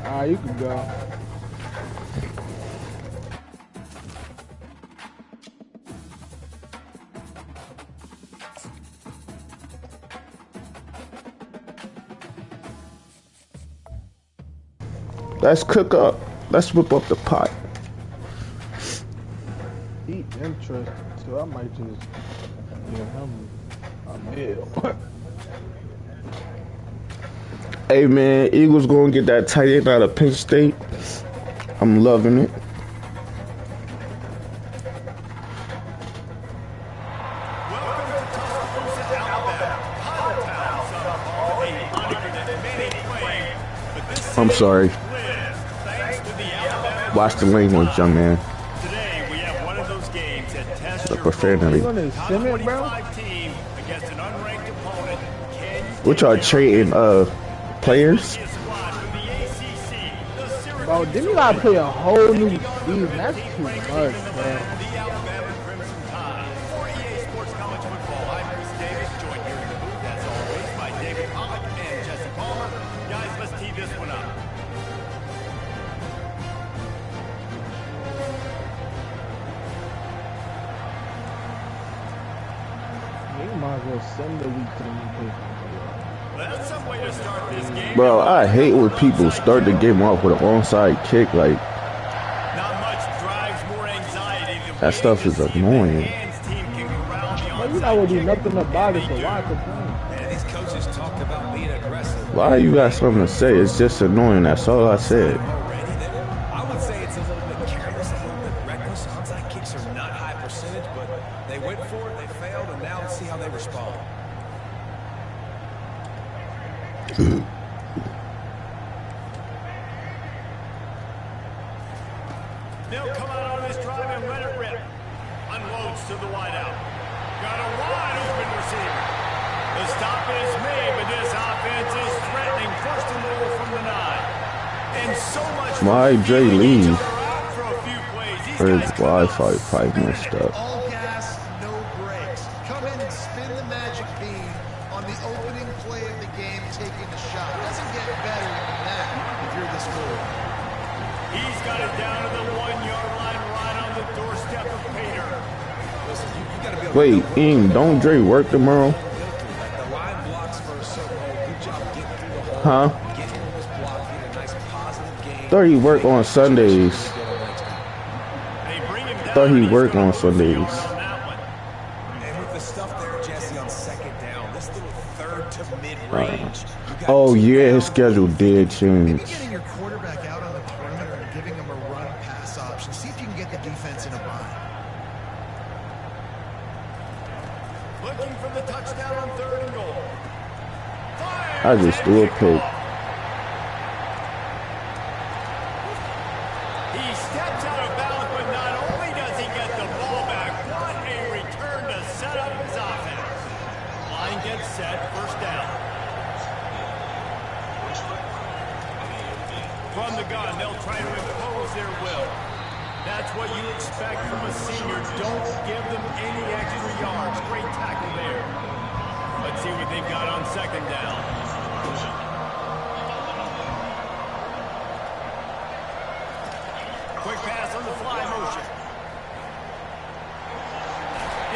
Alright, you can go. Let's cook up. Let's whip up the pot. He interested, so I might just give him a meal. Hey man, Eagles gonna get that tight end out of Penn State. I'm loving it. I'm sorry. Watch the language, young man. Today we have one of those games that tests The profanity. Which are trading players? Bro, didn't you gotta play a whole new season? That's too much, man. Send the week to the new paper. That's some way to start this game. Bro, I hate when people start the game off with an onside kick. Like, not much drives more anxiety than that stuff is annoying. Well, you not gonna do nothing about it, so why complain? Yeah, these coaches talked about being aggressive. Why you got something to say? It's just annoying. That's all I said. I would say it's a little bit careless, a little bit reckless. Onside kicks are not high percentage, but they went for it, they failed, and now let's see how they respond. They'll come out on this drive and let it rip. Unloads to the wideout. Got a wide open receiver. The stop is made, but this offense is threatening. First and goal from the 9. And so much. Why Dre leave? For a few plays. Or his Wi-Fi probably messed up. All gas, no brakes. Come in and spin the magic bean on the opening play of the game, taking the shot. Doesn't get better than that if you're this good. He's got it down to the 1-yard line, right on the doorstep of Pater. Listen, you gotta be able to Wait, Ing, don't Dre work tomorrow? the line blocks for a certain hole. Good job getting through the hole. Huh? Getting in this block, getting a nice positive game. Thought he work on Sundays. They bring him down. Thought he work on Sundays. And with the stuff there, Jesse, on second down, this little third to mid-range. Oh yeah, his schedule did change. Maybe getting your quarterback out on the perimeter and giving him a run-pass option. See if you can get the defense in a bind. Looking for the touchdown on 3rd and goal. I just threw a pick. He steps out of bounds, but not only does he get the ball back, what a return to set up his offense. Line gets set, first down. From the gun, they'll try to impose their will. That's what you expect from a senior. Don't give them any extra yards. Great tackle there. Let's see what they've got on second down. Quick pass on the fly motion.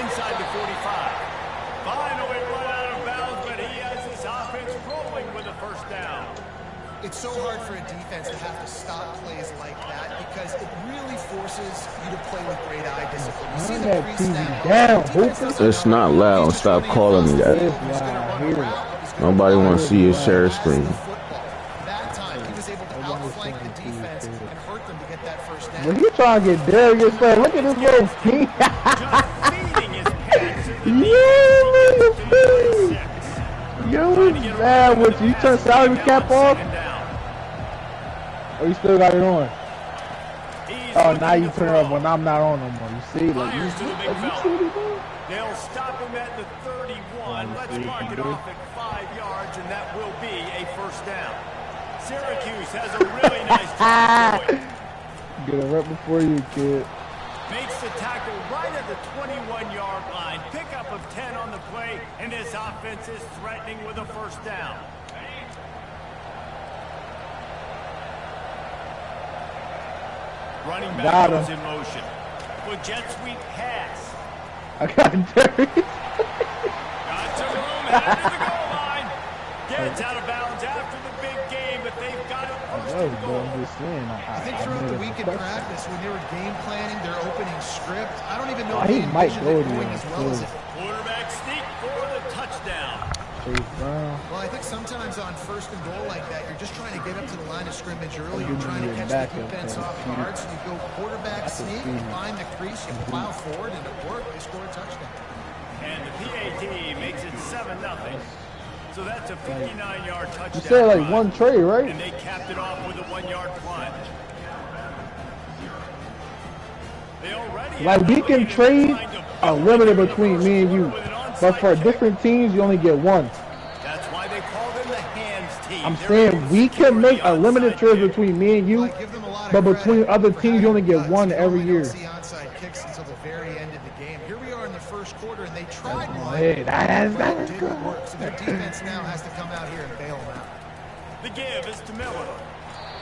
Inside the 45. Finally run out of bounds, but he has his offense rolling with a first down. It's so hard for a defense to have to stop plays like that because it really forces you to play with great eye discipline. You see the Turn that TV down, Hooper. It's not loud. Stop calling me that. Nobody want to see his share screen. That time he was able to outflank the defense and hurt them to get that first down. When he trying to get Darius, man, look at this little team. Yo, he's mad with you. You turn salary cap off? Or you still got it on? Oh, now you turn it up when I'm not on no more. You see? Like, you see what he's doing? They'll stop him at the 31. Let's mark it off at 5 yards, and that will be a first down. Syracuse has a really nice job going. Get a rep before you, kid. Makes the tackle right at the 21-yard line. Pickup of 10 on the play, and this offense is threatening with a first down. running back Got goes him. in motion. With jet sweep pass. I got Terry. Got some room, headed to the goal line. Gets out of bounds after the big game, but they've got it first and goal. I'm just saying. I think throughout the week in practice, when they were game planning their opening script, I don't even know if he they might envisioned go it to going him, as well as too. it. Quarterback sneak for the touchdown. Well, I think sometimes on first and goal like that, you're just trying to get up to the line of scrimmage early. You're trying to catch the defense off guard. So you go quarterback sneak, you find the crease, you plow forward, and it worked. They score a touchdown. And the PAT makes it 7-0. So that's a 59-yard touchdown. You said like drive. one trade, right? And they capped it off with a 1-yard plunge. They already Like we can trade a limited between me and you, but for different teams you only get one. That's why they call them the hands team. I'm saying we can make a limited trade between me and you, but between other teams you only get one every year. See onside kicks until the very end of the game. Here we are in the first quarter, and they tried one. Hey, that is Didn't work. So their defense now has to come out here and bail them out. The give is to Miller.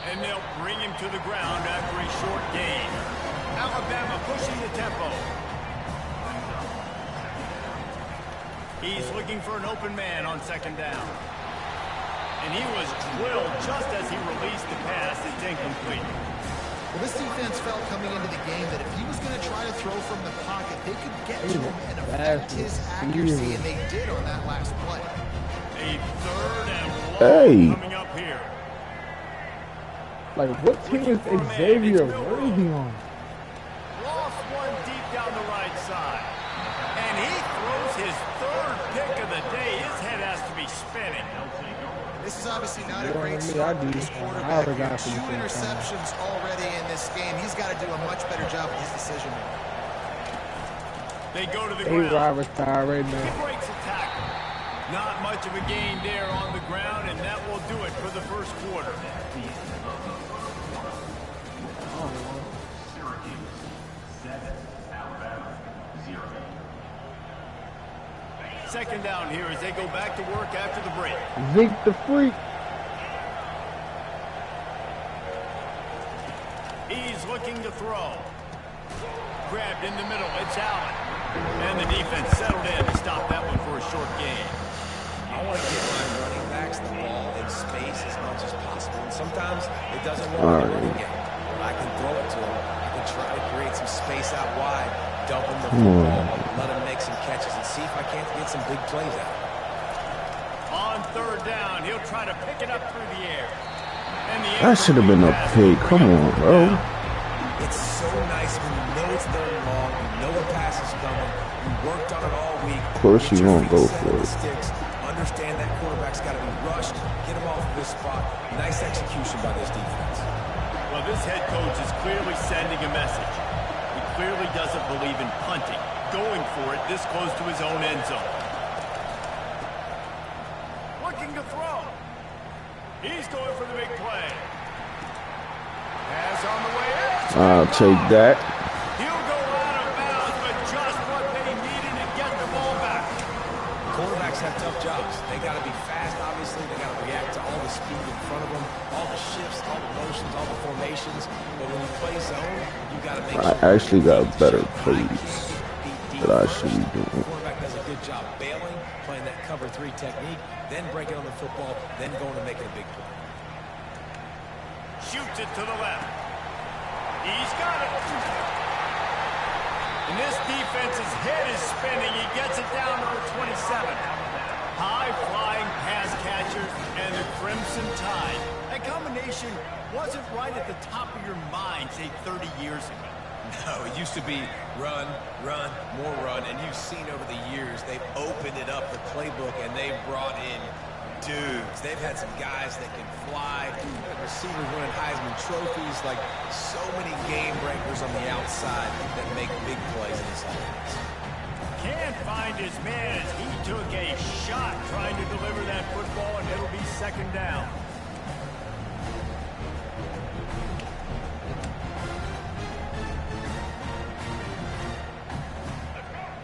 And they'll bring him to the ground after a short gain. Alabama pushing the tempo. He's looking for an open man on second down. And he was drilled just as he released the pass. It's incomplete. Well, this defense felt coming into the game that if he was going to try to throw from the pocket, they could get to him and affect his accuracy, and they did on that last play. A 3rd and 1 coming up here. Like what team is Xavier Worthy on? Lost one deep down the right side. And he throws his 3rd pick of the day. His head has to be spinning. This is obviously not a great start for this quarterback. 2 interceptions interceptions already in this game. He's got to do a much better job with his decision making. They go to the Hey, ground. Robert Star right He now. breaks a tackle. Not much of a gain there on the ground, and that will do it for the first quarter. Second down here as they go back to work after the break. Zeke the Freak. He's looking to throw. Grabbed in the middle. It's Allen. And the defense settled in to stop that one for a short gain. I want to get my running backs the ball in space as much as possible. And sometimes it doesn't work in the running game. I can throw it to him. I can try to create some space out wide, dump him the football, let him make some catches, and see if I can't get some big plays out. On 3rd down, he'll try to pick it up through the air. And the That should have been a pick. Come on, bro. It's so nice when you know it's 3rd and long, you know a pass is coming, you worked on it all week. Of course you won't go set for on the it. sticks, understand that quarterback's got to be rushed, get him off of this spot. Nice execution by this defense. Well, this head coach is clearly sending a message. He clearly doesn't believe in punting. Going for it this close to his own end zone. Looking to throw. He's going for the big play. Pass on the way in. I'll take that. He'll go out of bounds, but just what they needed to get the ball back. Quarterbacks have tough jobs. They got to be fast, obviously. They got to react to all the speed in front of them, all the shifts, all the motions, all the formations. But when you play zone, you got to make sure. I actually got better plays that I should be doing. Quarterback does a good job bailing, playing that cover 3 technique, then breaking on the football, then going and making a big play. Shoots it to the left. He's got it. And this defense's head is spinning. He gets it down to the 27. High-flying pass catchers and the Crimson Tide. That combination wasn't right at the top of your mind, say, 30 years ago. No, it used to be run, run, more run, and you've seen over the years they've opened it up, the playbook, and they've brought in dudes. They've had some guys that can fly, receivers winning Heisman trophies, like so many game breakers on the outside that make big plays in this offense. Can't find his man as he took a shot trying to deliver that football, and it'll be second down.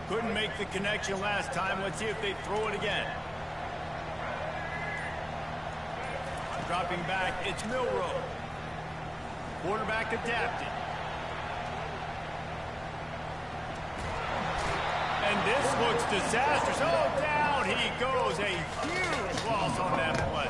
Couldn't make the connection last time. Let's see if they throw it again. Dropping back, it's Milroe. Quarterback adapted. And this looks disastrous. Oh, down he goes. A huge loss on that play.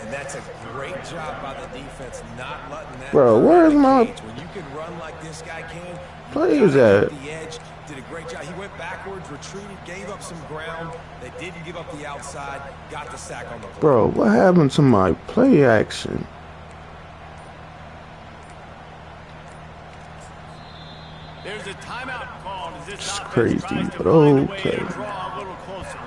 And that's a great job by the defense, not letting that. Bro, where's my... When you can run like this guy can, play is that? The edge, did a great job. He went backwards, retreated, gave up some ground. They didn't give up the outside, got the sack on the play. Bro, what happened to my play action? There's a timeout called as this It's offense crazy, tries to but find a way okay. to draw a little closer.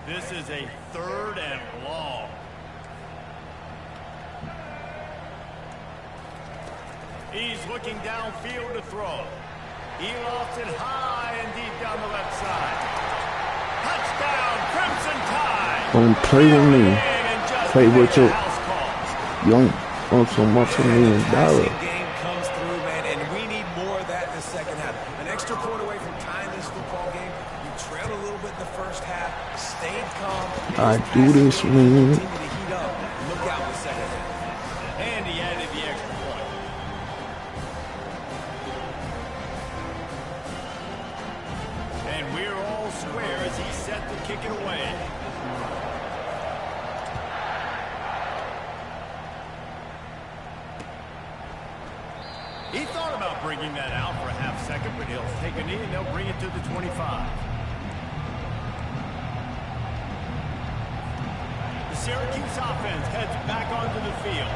This is a 3rd and long. He's looking downfield to throw. He lofts it high and deep down the left side. Touchdown, Crimson Tide. Don't play with me. Play with your young on so much $1 million. Game comes through, man, and we need more of that in the second half. An extra point away from tying this football game. You trailed a little bit in the first half, stayed calm. I do this, man. Continue to heat up. Look out in the second half. And he added the extra point. And we're all square as he's set to kick it away. He thought about bringing that out for a half second, but he'll take a knee and they'll bring it to the 25. The Syracuse offense heads back onto the field.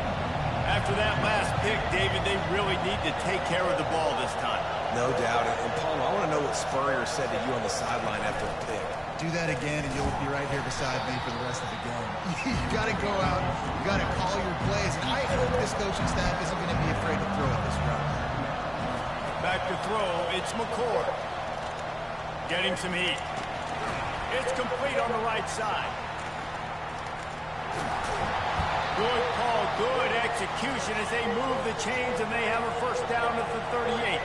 After that last pick, David, they really need to take care of the ball this time. No doubt. And Palmer, I want to know what Spurrier said to you on the sideline after the pick. Do that again, and you'll be right here beside me for the rest of the game. You got to go out. You got to call your plays. And I hope this coaching staff isn't going to be afraid to throw at this route. Back to throw, it's McCord. Getting some heat. It's complete on the right side. Good call, good execution as they move the chains and they have a first down at the 38.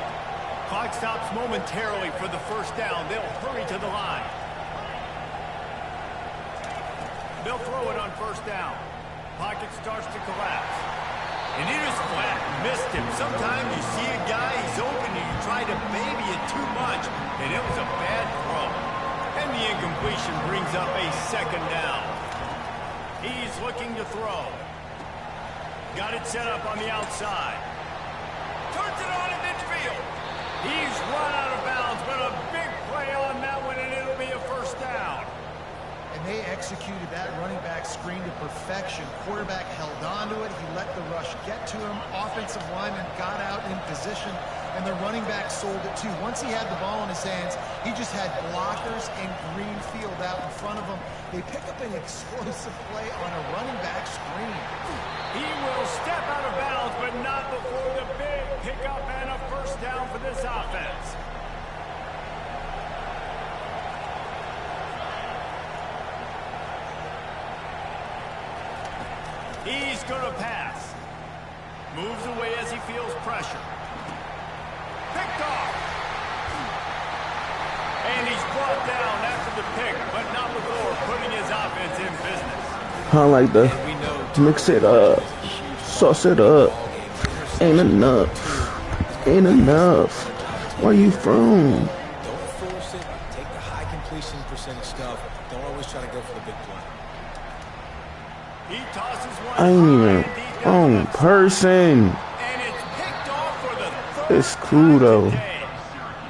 Clock stops momentarily for the first down. They'll hurry to the line. They'll throw it on first down. Pocket starts to collapse. And he just flat missed him. Sometimes you see a guy, he's open, and you try to baby it too much, and it was a bad throw. And the incompletion brings up a second down. He's looking to throw. Got it set up on the outside. Turns it on in midfield. He's run out of bounds, but a big play on that one, and it'll be a first down. And they executed that running back screen to perfection. Quarterback held on to it. He let the rush get to him. Offensive lineman got out in position, and the running back sold it too. Once he had the ball in his hands, he just had blockers and green field out in front of him. They pick up an explosive play on a running back screen. He will step out of bounds, but not before the big pickup and a first down for this offense. He's going to pass. Moves away as he feels pressure. Picked off. And he's brought down after the pick, but not before putting his offense in business. I like the mix it up, sauce it up. Ain't enough. Ain't enough. Where you from? Don't force it. Take the high completion percentage stuff. Don't always try to go for the big play. He tosses one. I ain't even on person. And it's picked off for the third It's cool though. time today.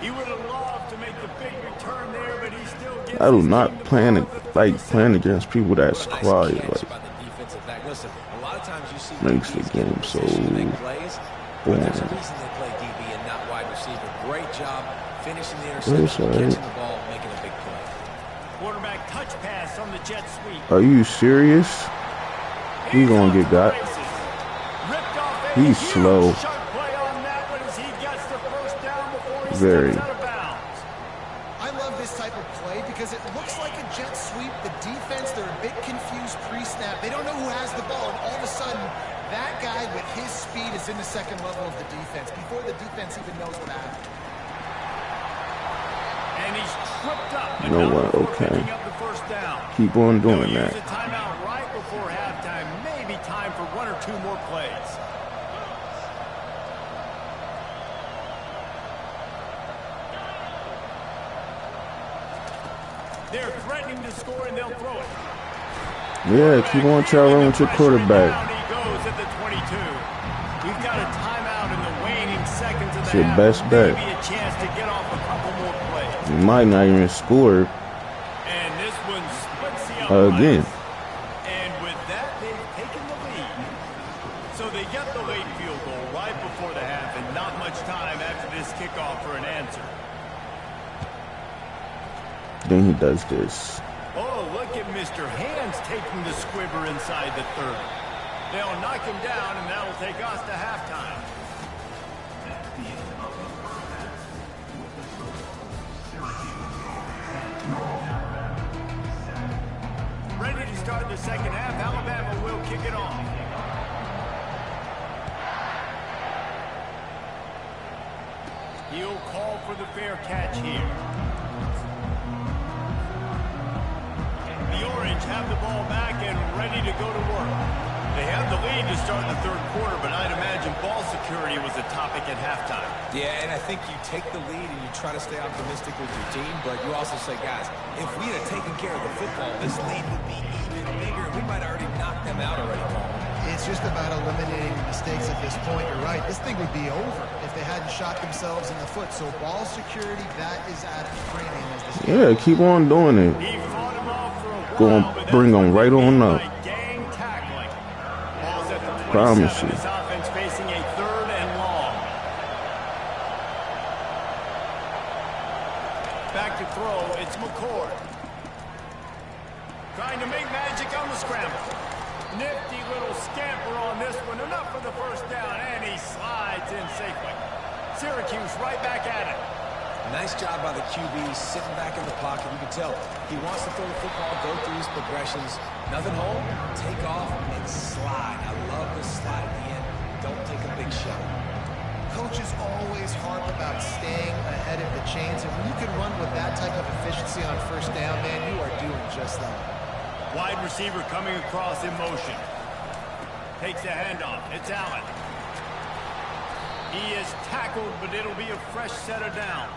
He would have loved to make the big return there, but he still gets I do his not team the plan ball to at the like 37. playing against people that's Nice quiet. catch Like by the defensive back. Listen, a lot of times you see makes the DBs get in game so position to make plays, but there's a boring. reason they play DB and not wide receiver. Great job finishing the It's interception, alright. catching the ball, making a big play. Quarterback touch pass on the jet sweep. Are you serious? He gonna get got. He's slow. Very. I love this type of play because it looks like a jet sweep. The defense, they're a bit confused pre-snap. They don't know who has the ball, and all of a sudden, that guy with his speed is in the second level of the defense before the defense even knows what happened. And he's tripped up. You know what? Okay. Keep on doing that. Use a timeout right before halftime. Maybe time for one or two more plays. They're threatening to score, and they'll throw it. Yeah, keep on trying with your quarterback. He goes at the 22. We've got a timeout in the waning seconds of the It's your half. best bet. Maybe a chance to get off a couple more plays. You might not even score And this one splits the uprights. again. And with that, they've taken the lead. So they get the late field goal right before the half, and not much time after this kickoff for an answer. Then he does this. Oh, look at Mr. Hands taking the squibber inside the 30. They'll knock him down, and that'll take us to halftime. Ready to start the second half. Alabama will kick it off. He'll call for the fair catch here. The Orange have the ball back and ready to go to work. They have the lead to start the third quarter, but I'd imagine ball security was a topic at halftime. Yeah, and I think you take the lead and you try to stay optimistic with your team, but you also say, guys, if we had taken care of the football, this lead would be even bigger. We might have already knocked them out already, Paul. It's just about eliminating mistakes at this point. You're right. This thing would be over if they hadn't shot themselves in the foot. So ball security, that is at a premium as this game. Yeah, keep on doing it. He fought him off for a while, Go on, but bring that's them right on up. by gang tackling. Ball's at the 27. Promise you. This offense facing a third and long. Back to throw, it's McCord. Trying to make magic on the scramble. Nifty little scamper on this one. Enough for the first down, and he slides in safely. Syracuse right back at it. Nice job by the QB, sitting back in the pocket. You can tell he wants to throw the football, go through his progressions. Nothing home, take off, and slide. I love the slide at the end. Don't take a big shot. Coaches always harp about staying ahead of the chains, and when you can run with that type of efficiency on first down, man, you are doing just that. Wide receiver coming across in motion. Takes a handoff. It's Allen. He is tackled, but it'll be a fresh set of downs.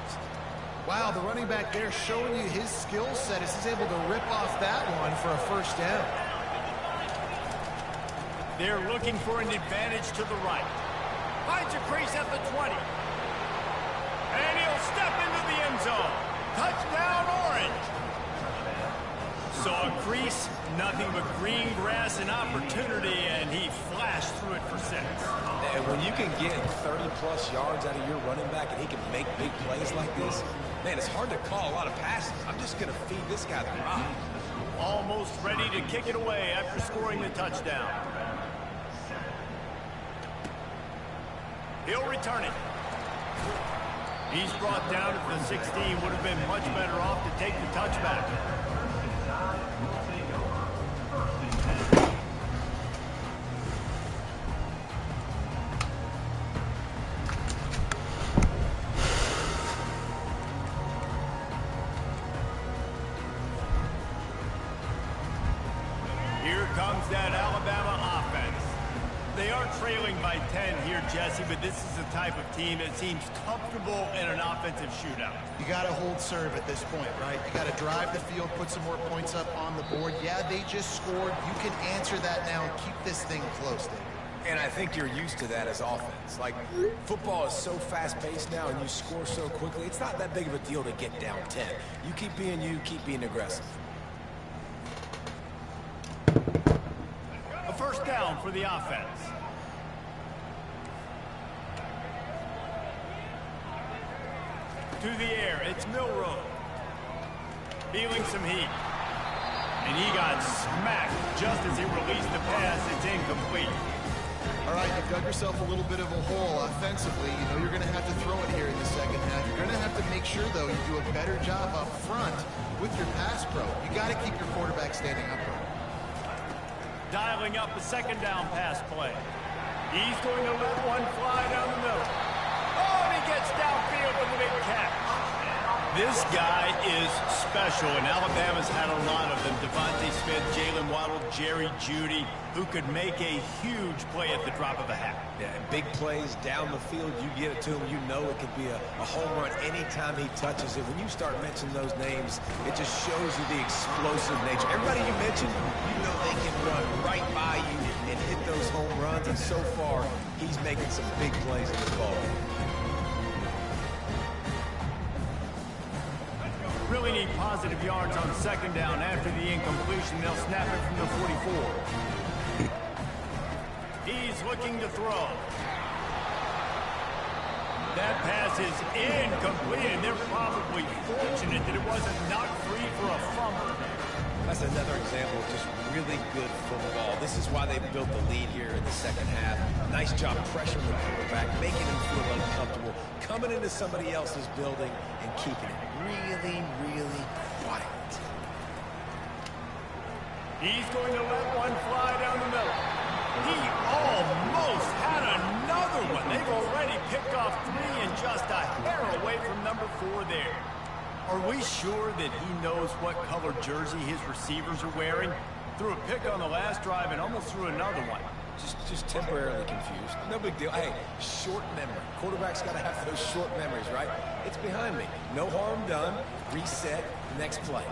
Wow, the running back there showing you his skill set as he's able to rip off that one for a first down. They're looking for an advantage to the right. Finds a crease at the 20. And he'll step into the end zone. Touchdown, Orange. Saw a crease, nothing but green grass and opportunity, and he flashed through it for 6. And when you can get 30-plus yards out of your running back and he can make big plays like this, man, it's hard to call a lot of passes. I'm just going to feed this guy the rock. Almost ready to kick it away after scoring the touchdown. He'll return it. He's brought down at the 16. Would have been much better off to take the touchback. Here comes that Alabama offense. They are trailing by 10 here, Jesse, but this is the type of team that seems comfortable in an offensive shootout. You got to hold serve at this point, right? You got to drive the field, put some more points up on the board. Yeah, they just scored. You can answer that now and keep this thing close, David. And I think you're used to that as offense. Like, football is so fast-paced now and you score so quickly, it's not that big of a deal to get down 10. You, keep being aggressive. A first down for the offense. To the air, it's Milroe. Feeling some heat. And he got smacked just as he released the pass. It's incomplete. All right, you've dug yourself a little bit of a hole offensively. You know you're going to have to throw it here in the second half. You're going to have to make sure, though, you do a better job up front with your pass pro. You got to keep your quarterback standing upright. Dialing up the second down pass play. He's going to let one fly down the middle. Oh, and he gets downfield with a big catch. This guy is special, and Alabama's had a lot of them. Devontae Smith, Jalen White. Waddle, Jerry Jeudy, who could make a huge play at the drop of a hat. Yeah, and big plays down the field, you get it to him, you know it could be a home run anytime he touches it. When you start mentioning those names, it just shows you the explosive nature. Everybody you mentioned, you know they can run right by you and hit those home runs, and so far, he's making some big plays in this ball game. Really need positive yards on second down after the incompletion. They'll snap it from the 44. He's looking to throw. That pass is incomplete, and they're probably fortunate that it wasn't knocked free for a fumble. That's another example of just really good football. This is why they built the lead here in the second half. Nice job pressuring the quarterback, making him feel uncomfortable, coming into somebody else's building and keeping it really, really quiet. He's going to let one fly down the middle. He almost had another one. They've already picked off 3 and just a hair away from number 4 there. Are we sure that he knows what color jersey his receivers are wearing? Threw a pick on the last drive and almost threw another one. Just temporarily confused. No big deal. Hey, short memory. Quarterback's got to have those short memories, right? It's behind me. No harm done. Reset. Next play.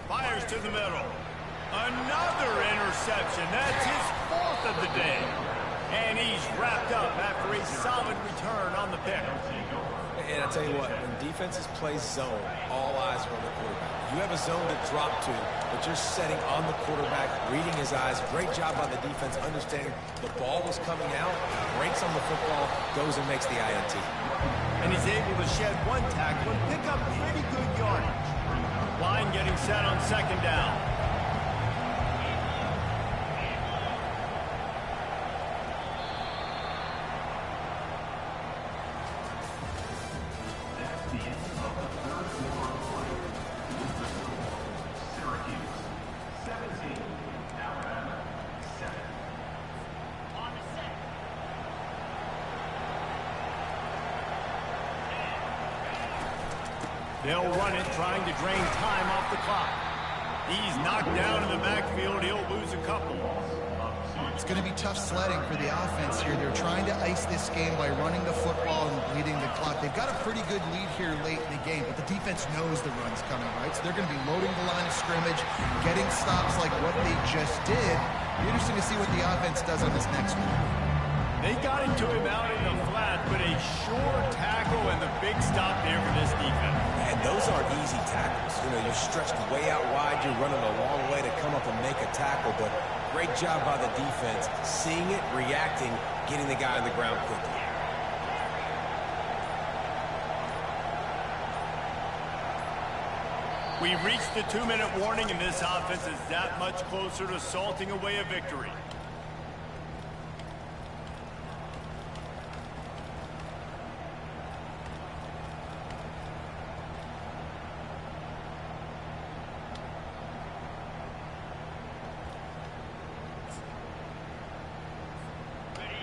Fires to the middle. Another interception. That's his 4th of the day. And he's wrapped up after a solid return on the pick. And I tell you what, when defenses play zone, all eyes are on the quarterback. You have a zone to drop to, but you're setting on the quarterback, reading his eyes. Great job by the defense, understanding the ball was coming out, breaks on the football, goes and makes the INT. And he's able to shed one tackle and pick up pretty good yardage. Line getting set on second down. They'll run it, trying to drain time off the clock. He's knocked down in the backfield. He'll lose a couple. It's going to be tough sledding for the offense here. They're trying to ice this game by running the football and bleeding the clock. They've got a pretty good lead here late in the game, but the defense knows the run's coming, right? So they're going to be loading the line of scrimmage, getting stops like what they just did. Be interesting to see what the offense does on this next one. They got into him out in the flat, but a short tackle and the big stop there for this defense. And those aren't easy tackles. You know, you're stretched way out wide, you're running a long way to come up and make a tackle, but great job by the defense, seeing it, reacting, getting the guy on the ground quickly. We reached the 2-minute warning, and this offense is that much closer to salting away a victory.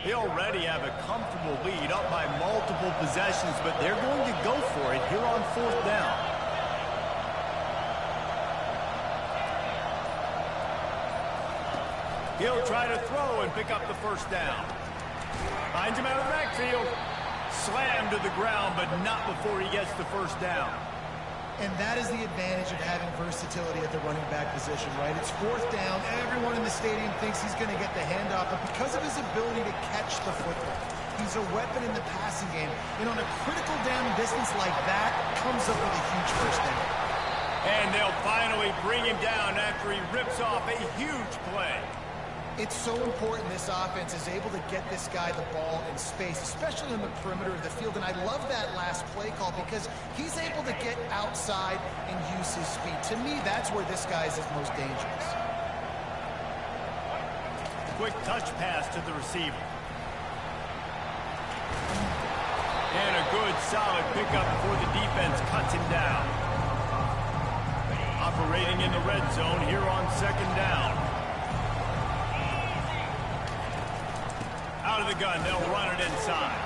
They already have a comfortable lead, up by multiple possessions, but they're going to go for it here on 4th down. He'll try to throw and pick up the first down. Finds him out of the backfield. Slammed to the ground, but not before he gets the first down. And that is the advantage of having versatility at the running back position, right? It's 4th down. Everyone in the stadium thinks he's going to get the handoff, but because of his ability to catch the football, he's a weapon in the passing game. And on a critical down distance like that, comes up with a huge first down. And they'll finally bring him down after he rips off a huge play. It's so important this offense is able to get this guy the ball in space, especially on the perimeter of the field. And I love that last play call because he's able to get outside and use his speed. To me, that's where this guy is his most dangerous. Quick touch pass to the receiver. And a good, solid pickup before the defense cuts him down. Operating in the red zone here on second down. Out of the gun, they'll run it inside.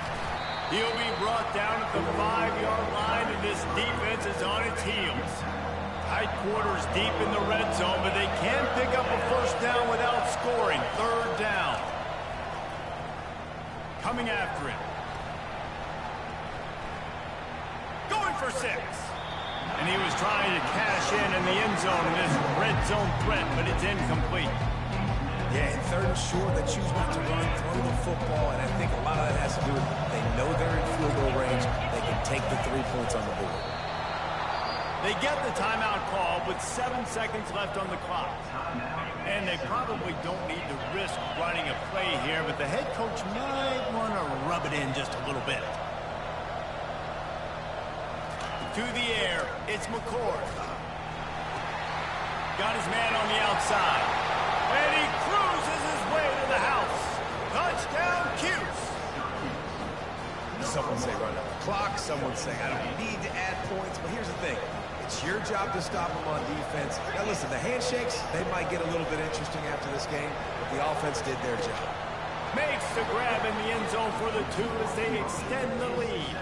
He'll be brought down at the 5-yard line, and this defense is on its heels. Tight quarters deep in the red zone, but they can pick up a first down without scoring. Third down. Coming after it. Going for 6. And he was trying to cash in the end zone in this red zone threat, but it's incomplete. Yeah, in 3rd and short, they choose not to run, throw the football, and I think a lot of that has to do with they know they're in field goal range. They can take the 3 points on the board. They get the timeout call with 7 seconds left on the clock. And they probably don't need to risk running a play here, but the head coach might want to rub it in just a little bit. To the air, it's McCord. Got his man on the outside. And he cruises his way to the house. Touchdown, Cuse. Someone say run out the clock. Someone say I don't need to add points. But here's the thing. It's your job to stop them on defense. Now listen, the handshakes, they might get a little bit interesting after this game, but the offense did their job. Makes the grab in the end zone for the 2 as they extend the lead.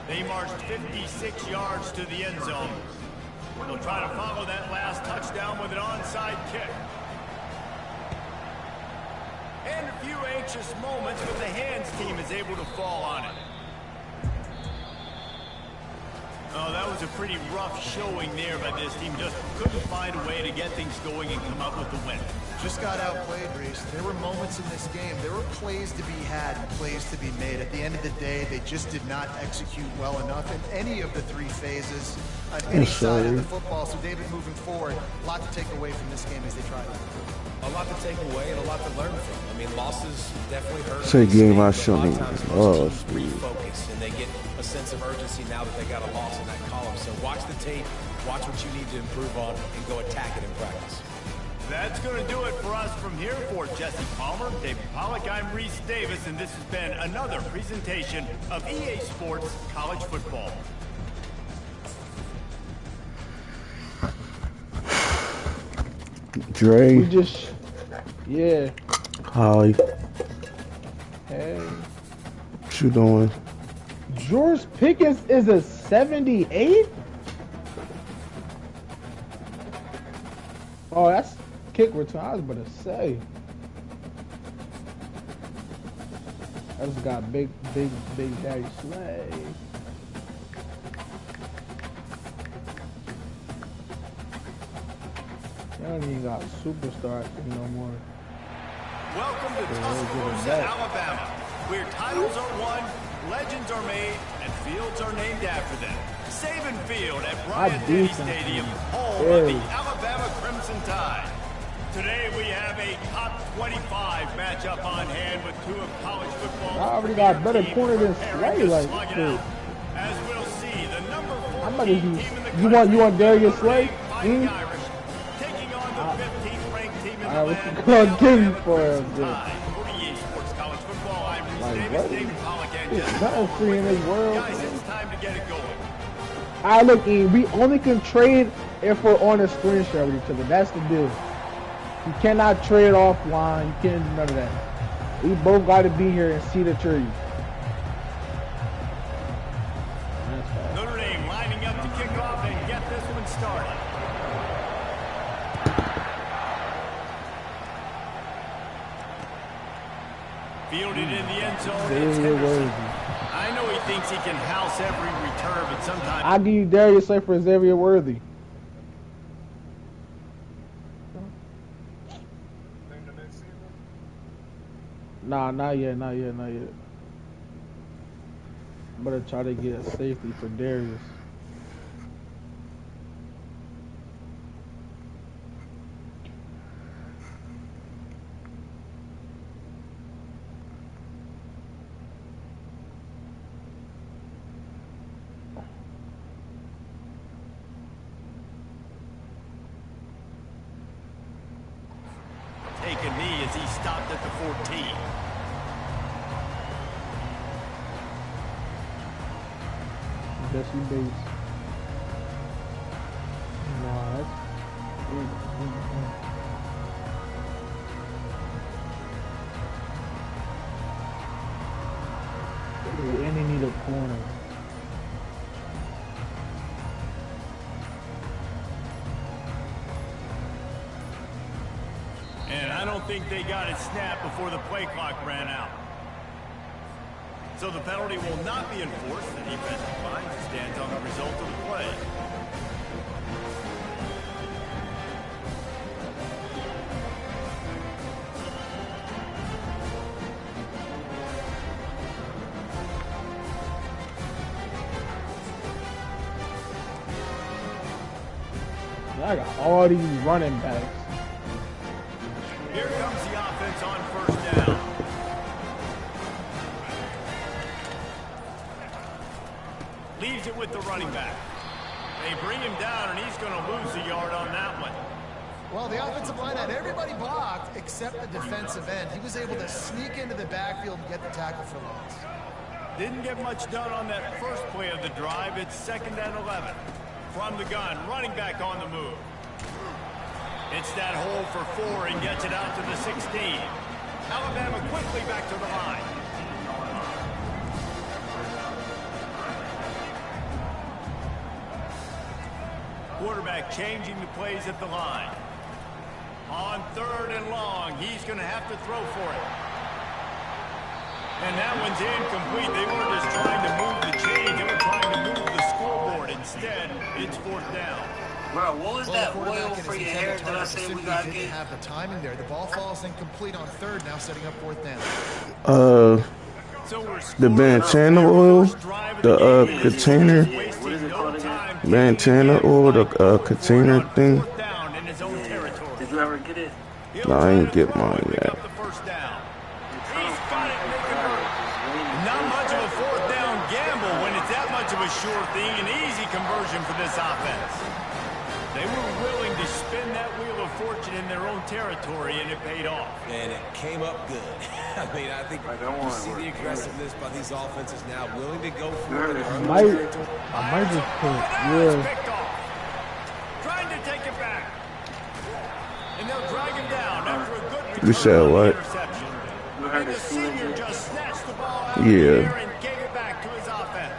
They marched 56 yards to the end zone. They'll try to follow that last touchdown with an onside kick. And a few anxious moments, but the hands team is able to fall on it. Oh, that was a pretty rough showing there by this team. Just couldn't find a way to get things going and come up with the win. Just got outplayed, Reese. There were moments in this game. There were plays to be had and plays to be made. At the end of the day, they just did not execute well enough in any of the 3 phases on any side of the football. So, David, moving forward, a lot to take away from this game as they try to improve. A lot to take away and a lot to learn from. I mean, losses definitely hurt. It's a game I shouldn't even refocus, and they get a sense of urgency now that they got a loss in that column. So watch the tape, watch what you need to improve on, and go attack it in practice. That's going to do it for us from here. For Jesse Palmer, David Pollack, I'm Reese Davis, and this has been another presentation of EA Sports College Football. Dre. We just, yeah. Hi. Hey. What you doing? George Pickens is a 78? Oh, that's kick return. I was about to say. I just got big daddy Slay. I don't even got superstar no more. Welcome to Tuscaloosa, Alabama, where titles are won, legends are made, and fields are named after them. Saban Field at Bryant-Denny Stadium, home of the Alabama Crimson Tide. Today we have a top 25 matchup on hand with 2 of college football. I already got better corner than Slay, like this. As we'll see, the number 4 team in the you want Darius Slay? Taking on the 15th ranked team in the land. We're going to for him. Sports College Football. I'm David Pollack and There's nothing free in this world. Guys, it's time to get it going. Alright, look, Ian, we only can trade if we're on a screen share with each other. That's the deal. You cannot trade offline. You can't do none of that. We both got to be here and see the tree. Notre Dame lining up to kick off and get this one started. Fielded in the end zone. It's Henderson. I know he thinks he can house every return, but sometimes I'll give you Darius Slay for Xavier Worthy. Nah, not yet. I'm gonna try to get a safety for Darius. take a knee as he stopped at the 14. Jesse Bates. Nah, that's... And they need a corner. And I don't think they got it snapped before the play clock ran out. So the penalty will not be enforced. The defensive line stands on the result of the play. I got all these running backs. Here comes the offense on first down. Leaves it with the running back. They bring him down, and he's going to lose a yard on that one. Well, the offensive line had everybody blocked except the defensive end. He was able to sneak into the backfield and get the tackle for loss. Didn't get much done on that first play of the drive. It's 2nd and 11. From the gun, running back on the move. It's that hole for 4 and gets it out to the 16. Alabama quickly back to the line. Quarterback changing the plays at the line. On 3rd and long, he's going to have to throw for it. And that one's incomplete. They weren't just trying to move the chains. They were trying to move the scoreboard. Instead, it's 4th down. Bro, what was that oil for your hair that I said we got to get? Have the timing there. The ball falls incomplete on 3rd, now setting up 4th down. The bandana oil, the container, bandana oil, the container thing. Did you ever get it? No, I ain't get mine yet. Not much of a 4th down gamble when it's that much of a sure thing. An easy conversion for this offense. They were willing to spin that wheel of fortune in their own territory, and it paid off. And it came up good. I mean, I think you see the aggressiveness by these offenses now, willing to go for it. I might just put, Trying to take it back. And they'll drag him down after a good return. You said what? And the senior just snatched the ball out of the air and gave it back to his offense.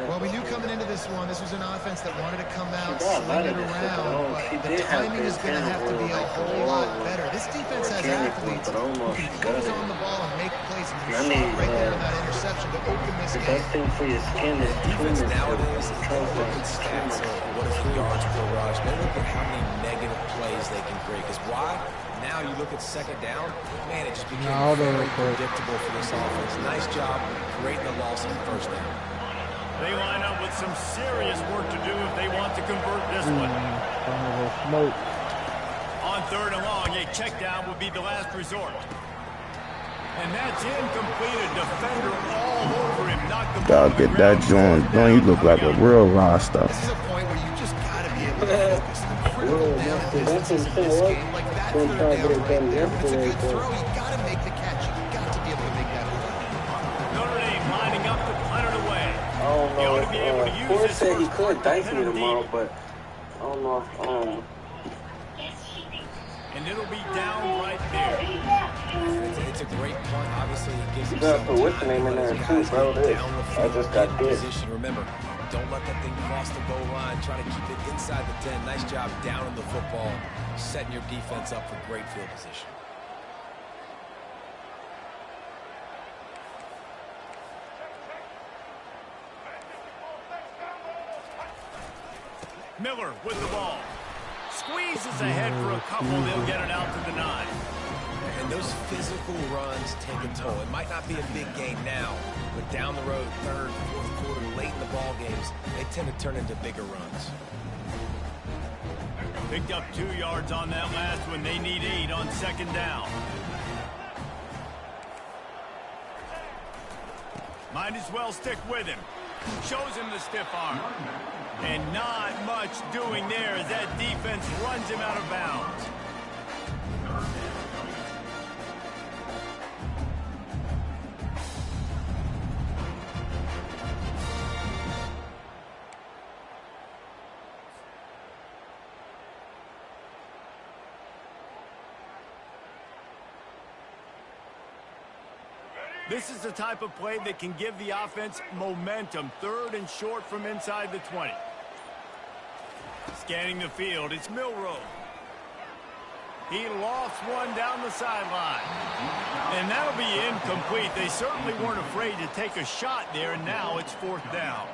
Well, we knew coming into this one, this was an offense that wanted to come out, sling it around, but the timing is going to have to be a whole lot better. This defense has athletes who can focus on the ball and make plays, and you saw it right there in that interception to open this game. Defense nowadays, they don't look at stats or what is the yards per rush. They look at how many negative plays they can create. Because why? Now you look at 2nd down, man, it just became very predictable for this offense. Nice job creating the loss on 1st down. They line up with some serious work to do if they want to convert this one. On 3rd and long, a check down would be the last resort. And that's incomplete. A defender all over him. Knocked the ball. Y'all get that joint. Don't you look like a real roster? This is a point where you just got to be able to focus. The critical down businesses in this game, like that 3rd down right there. When it's a good throw, you got to make the catch. You got to be able to make that throw. Notre Dame lining up to punt it away. I don't know. Ford said he could dice me tomorrow, but I don't know if, and it'll be down right there. It's a great punt. Obviously, it gives you gotta put what's the name in there too, bro. I just got this. Remember, don't let that thing cross the goal line. Try to keep it inside the 10. Nice job down in the football, setting your defense up for great field position. Miller with the ball. Squeezes ahead for a couple. They'll get it out to the 9. And those physical runs take a toll. It might not be a big game now, but down the road, 3rd, 4th quarter, late in the ball games, they tend to turn into bigger runs. Picked up 2 yards on that last one. They need 8 on 2nd down. Might as well stick with him. Shows him the stiff arm. And not much doing there as that defense runs him out of bounds. This is the type of play that can give the offense momentum. 3rd and short from inside the 20. Scanning the field, it's Milroe. He lofts one down the sideline. And that'll be incomplete. They certainly weren't afraid to take a shot there, and now it's 4th down.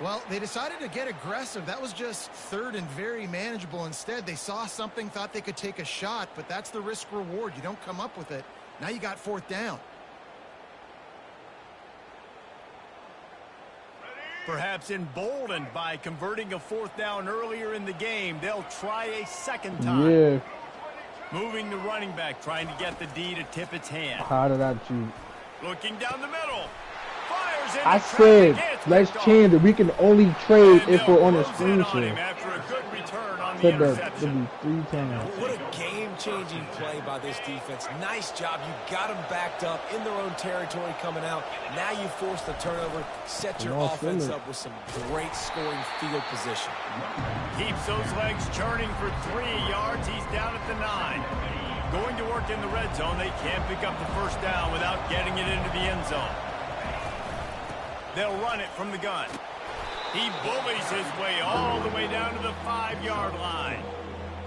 Well, they decided to get aggressive. That was just 3rd and very manageable. Instead, they saw something, thought they could take a shot, but that's the risk reward. You don't come up with it. Now you got 4th down. Perhaps emboldened by converting a 4th down earlier in the game, they'll try a second time. Yeah. Moving the running back, trying to get the D to tip its hand. How did I choose? Looking down the middle. Fires in. I said, let's change it. We can only trade if we're on a screen share. After a good return on the Said that interception. to be 3 times. What a game-changing play by this defense. Nice job. You got them backed up in their own territory coming out. Now you force the turnover, set your offense up with some great scoring field position. Keeps those legs churning for 3 yards. He's down at the 9. Going to work in the red zone. They can't pick up the 1st down without getting it into the end zone. They'll run it from the gun. He bullies his way all the way down to the 5-yard line.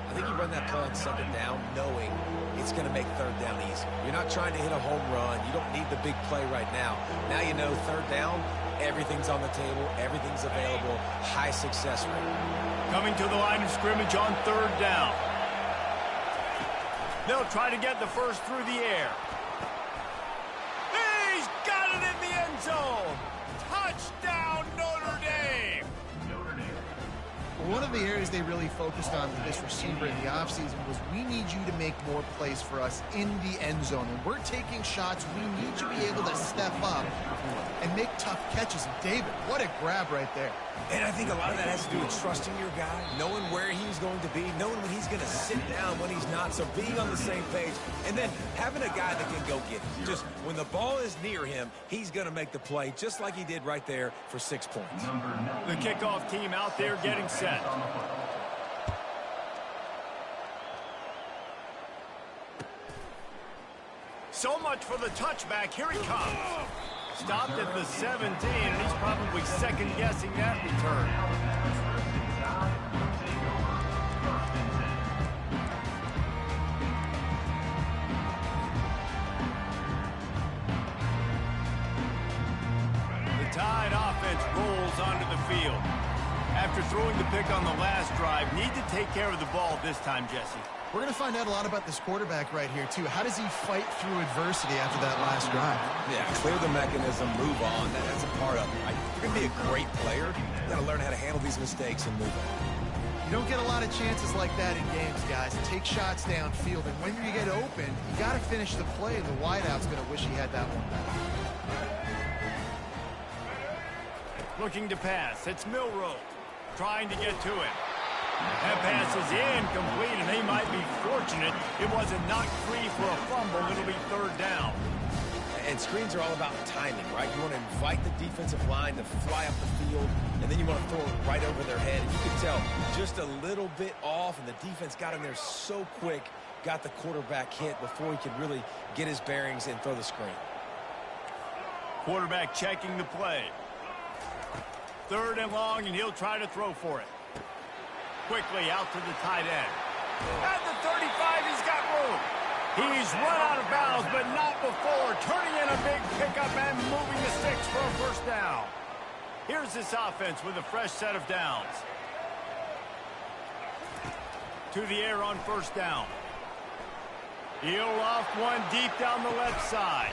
I think you run that play on 2nd down knowing it's going to make 3rd down easy. You're not trying to hit a home run. You don't need the big play right now. Now you know 3rd down, everything's on the table, everything's available, high success rate. Coming to the line of scrimmage on 3rd down. They'll try to get the first through the air. He's got it in the end zone. Touchdown, Notre Dame. One of the areas they really focused on with this receiver in the offseason was we need you to make more plays for us in the end zone. When we're taking shots, we need you to be able to step up and make tough catches. And David, what a grab right there. And I think a lot of that has to do with trusting your guy, knowing where he's going to be, knowing when he's going to sit down, when he's not, so being on the same page, and then having a guy that can go get it. Just when the ball is near him, he's going to make the play, just like he did right there for 6 points. The kickoff team out there getting set. So much for the touchback. Here he comes. Stopped at the 17, and he's probably second-guessing that return. The Tide offense rolls onto the field. After throwing the pick on the last drive, need to take care of the ball this time, Jesse. We're going to find out a lot about this quarterback right here, too. How does he fight through adversity after that last drive? Yeah, clear the mechanism, move on. That's a part of it, right? If you're going to be a great player, you got to learn how to handle these mistakes and move on. You don't get a lot of chances like that in games, guys. Take shots downfield, and when you get open, you got to finish the play. The wideout's going to wish he had that one back. Looking to pass. It's Milroe trying to get to it. That pass is incomplete, and they might be fortunate it wasn't knocked free for a fumble. It'll be 3rd down. And screens are all about timing, right? You want to invite the defensive line to fly up the field, and then you want to throw it right over their head. And you can tell just a little bit off, and the defense got in there so quick, got the quarterback hit before he could really get his bearings and throw the screen. Quarterback checking the play. 3rd and long, and he'll try to throw for it. Quickly out to the tight end. At the 35, he's got room. He's run out of bounds, but not before. Turning in a big pickup and moving the sticks for a 1st down. Here's this offense with a fresh set of downs. To the air on 1st down. He'll loft one deep down the left side.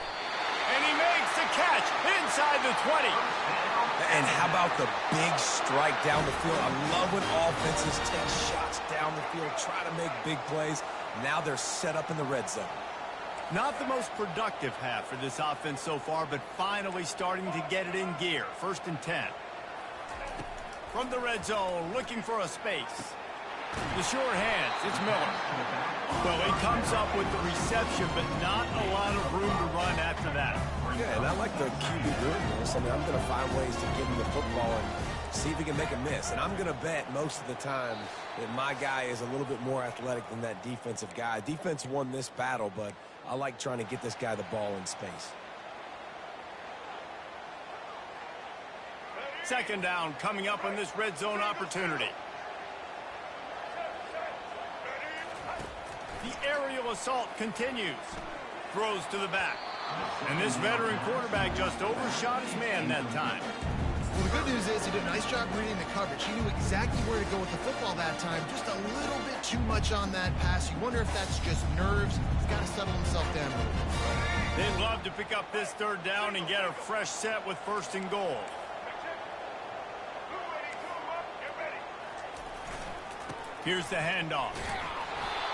And he makes the catch inside the 20. And how about the big strike down the field? I love when offenses take shots down the field, try to make big plays. Now they're set up in the red zone. Not the most productive half for this offense so far, but finally starting to get it in gear. 1st and 10. From the red zone, looking for a space. The sure hands, it's Miller. Well, he comes up with the reception, but not a lot of room to run after that. Yeah, and I like the QB doing this. I mean, I'm going to find ways to give him the football and see if he can make a miss. And I'm going to bet most of the time that my guy is a little bit more athletic than that defensive guy. Defense won this battle, but I like trying to get this guy the ball in space. 2nd down coming up on this red zone opportunity. The aerial assault continues. Throws to the back. And this veteran quarterback just overshot his man that time. Well, the good news is he did a nice job reading the coverage. He knew exactly where to go with the football that time. Just a little bit too much on that pass. You wonder if that's just nerves. He's got to settle himself down a little bit. They'd love to pick up this third down and get a fresh set with 1st and goal. Here's the handoff.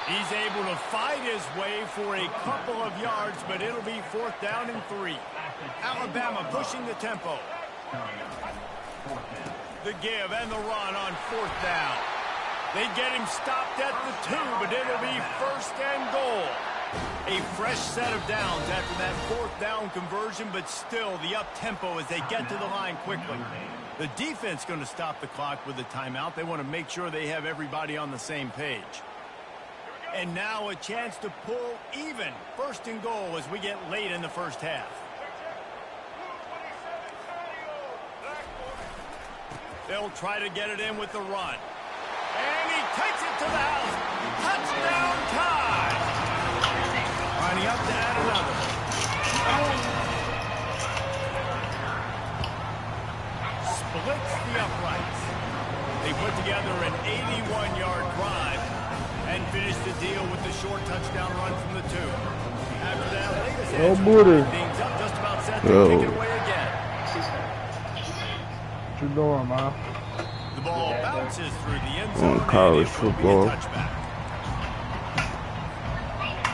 He's able to fight his way for a couple of yards, but it'll be 4th down and 3. Alabama pushing the tempo. The give and the run on 4th down. They get him stopped at the 2, but it'll be 1st and goal. A fresh set of downs after that 4th down conversion, but still the up-tempo as they get to the line quickly. The defense going to stop the clock with a timeout. They want to make sure they have everybody on the same page. And now a chance to pull even 1st and goal as we get late in the first half. They'll try to get it in with the run. And he takes it to the house. Touchdown time. Lining up to add another. Splits the uprights. They put together an 81-yard drive and finish the deal with the short touchdown run from the 2. After that, latest things up, just about set to kick it away again. What you doing, man? The ball bounces through the end zone. College football.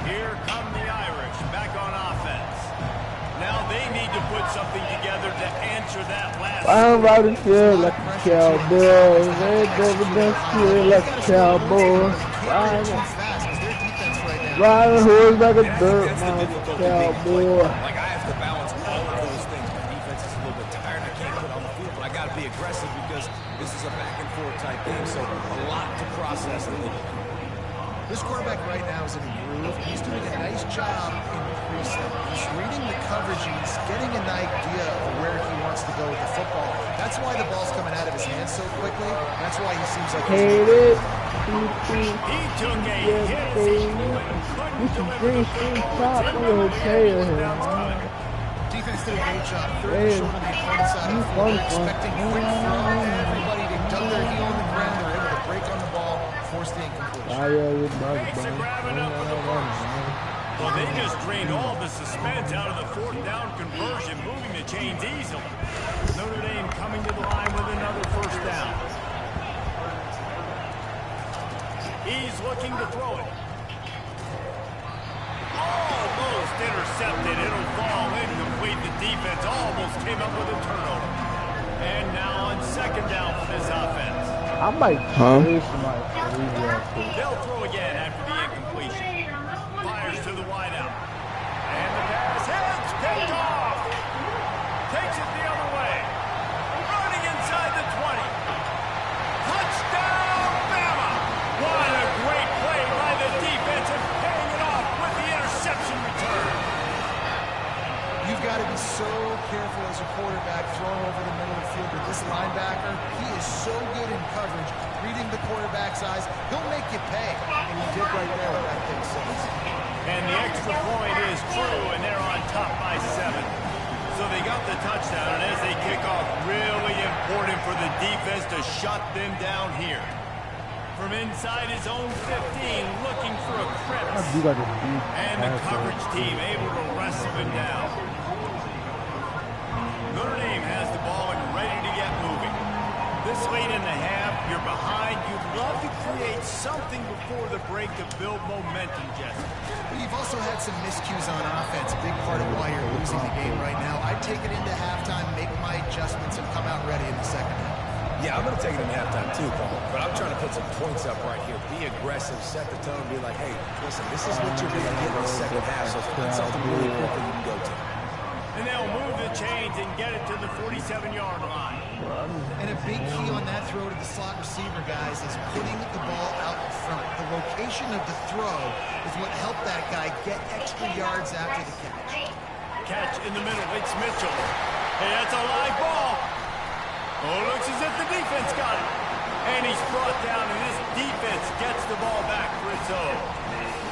Here come the Irish back on offense. Now they need to put something together to answer that last. I'm riding here like a cowboy. They never been here like a cowboy. Riding horse like a dirt mountain cowboy. Like I have to balance all of those things. My defense is a little bit tired. I can't put on the field, but I got to be aggressive because this is a back and forth type game. So a lot to process. This quarterback right now is in a groove. He's doing a nice job in pre-snap. He's reading the coverage. He's getting an idea of where he wants to go with the football. That's why the ball's coming out of his hands so quickly. That's why he seems like he took a hit. You should bring Steve Top. We're okay with him. Defense did a great job. Third and short on the opponent's side of the floor. Expecting quick throw. Everybody, they dug their heel on the ground. They were able to break on the ball, force the incompletion. Well, they just drained all the suspense out of the 4th down conversion, moving the chains easily. Notre Dame coming to the line with another 1st down. He's looking to throw it. Almost intercepted. It'll fall incomplete. The defense almost came up with a turnover. And now on 2nd down for this offense. I might trade somebody. They'll throw again after the incompletion. Fires to the wideout. And the pass hits. Picked off. Takes it the other way. Running inside the 20. Touchdown, Bama. What a great play by the defense and paying it off with the interception return. You've got to be so careful as a quarterback throwing over the middle of the field with this linebacker. He is so good in coverage, reading the quarterback's eyes. He'll make you pay. And he did right there with that big six. And the extra point is true, and they're on top by 7. So they got the touchdown, and as they kick off, really important for the defense to shut them down here. From inside his own 15, looking for a crevice. And the coverage team able to wrestle him down. Notre Dame has the ball and ready to get moving. This late in the half, you're behind. You'd love to create something before the break to build momentum, Jesse. You've also had some miscues on offense, a big part of why you're losing the game right now. I'd take it into halftime, make my adjustments, and come out ready in the 2nd half. Yeah, I'm going to take it in halftime too, Paul. But I'm trying to put some points up right here. Be aggressive, set the tone, be like, hey, listen, this is what you're going to get in the 2nd half, so find something really quick that you can go to. And they'll move the chains and get it to the 47-yard line. And a big key on that throw to the slot receiver, guys, is putting the ball out in front. The location of the throw is what helped that guy get extra yards after the catch. Catch in the middle. It's Mitchell. Hey, that's a live ball. Oh, looks as if the defense got it. And he's brought down, and this defense gets the ball back for its own.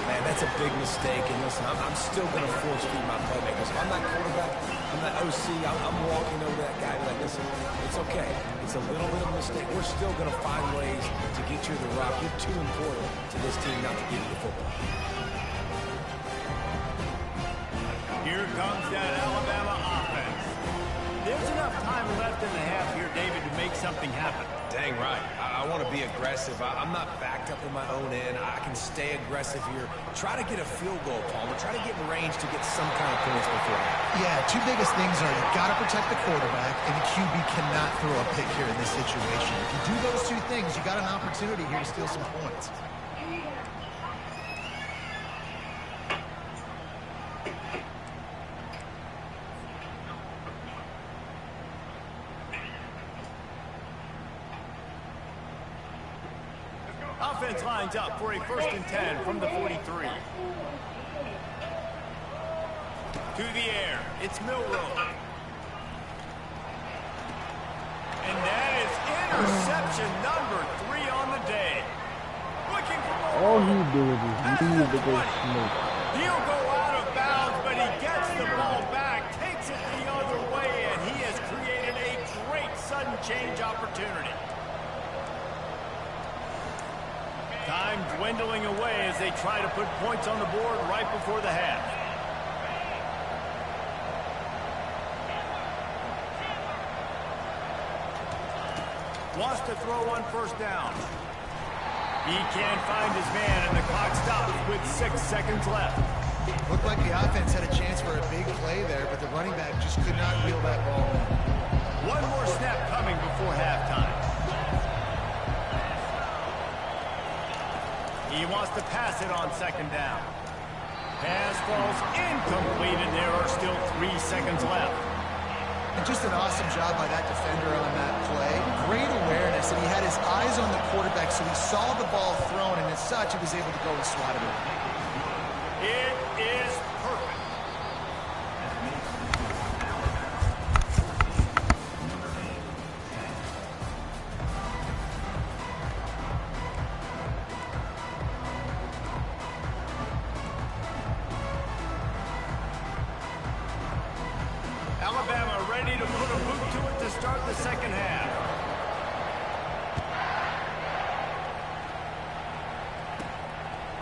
Man, That's a big mistake. And listen, I'm still going to force feed my playmakers. If I'm not quarterback, I'm not OC, I'm walking over that guy like, listen, it's okay. It's a little bit of a mistake. We're still going to find ways to get you the rock. You're too important to this team not to give you the football. Here comes that Alabama offense. There's enough time left in the half here, David, to make something happen. Dang right. I want to be aggressive. I'm not backed up in my own end. I can stay aggressive here. Try to get a field goal, Palmer. Try to get in range to get some kind of points before half. Yeah, two biggest things are you got to protect the quarterback, and the QB cannot throw a pick here in this situation. If you do those two things, you got an opportunity here to steal some points. Offense lines up for a 1st and 10 from the 43. To the air, it's Milroe. And that is interception number 3 on the day. Looking for more. All he did was leave the go smoke. He'll go out of bounds, but he gets the ball back, takes it the other way, and he has created a great sudden change opportunity. Time dwindling away as they try to put points on the board right before the half. Lost a throw on 1st down. He can't find his man, and the clock stops with 6 seconds left. Looked like the offense had a chance for a big play there, but the running back just could not reel that ball in. One more snap coming before halftime. He wants to pass it on 2nd down. Pass falls incomplete, and there are still 3 seconds left. And just an awesome job by that defender on that play. Great awareness, and he had his eyes on the quarterback, so he saw the ball thrown, and as such, he was able to go and swat it away. It is perfect. Alabama ready to put a boot to it to start the 2nd half.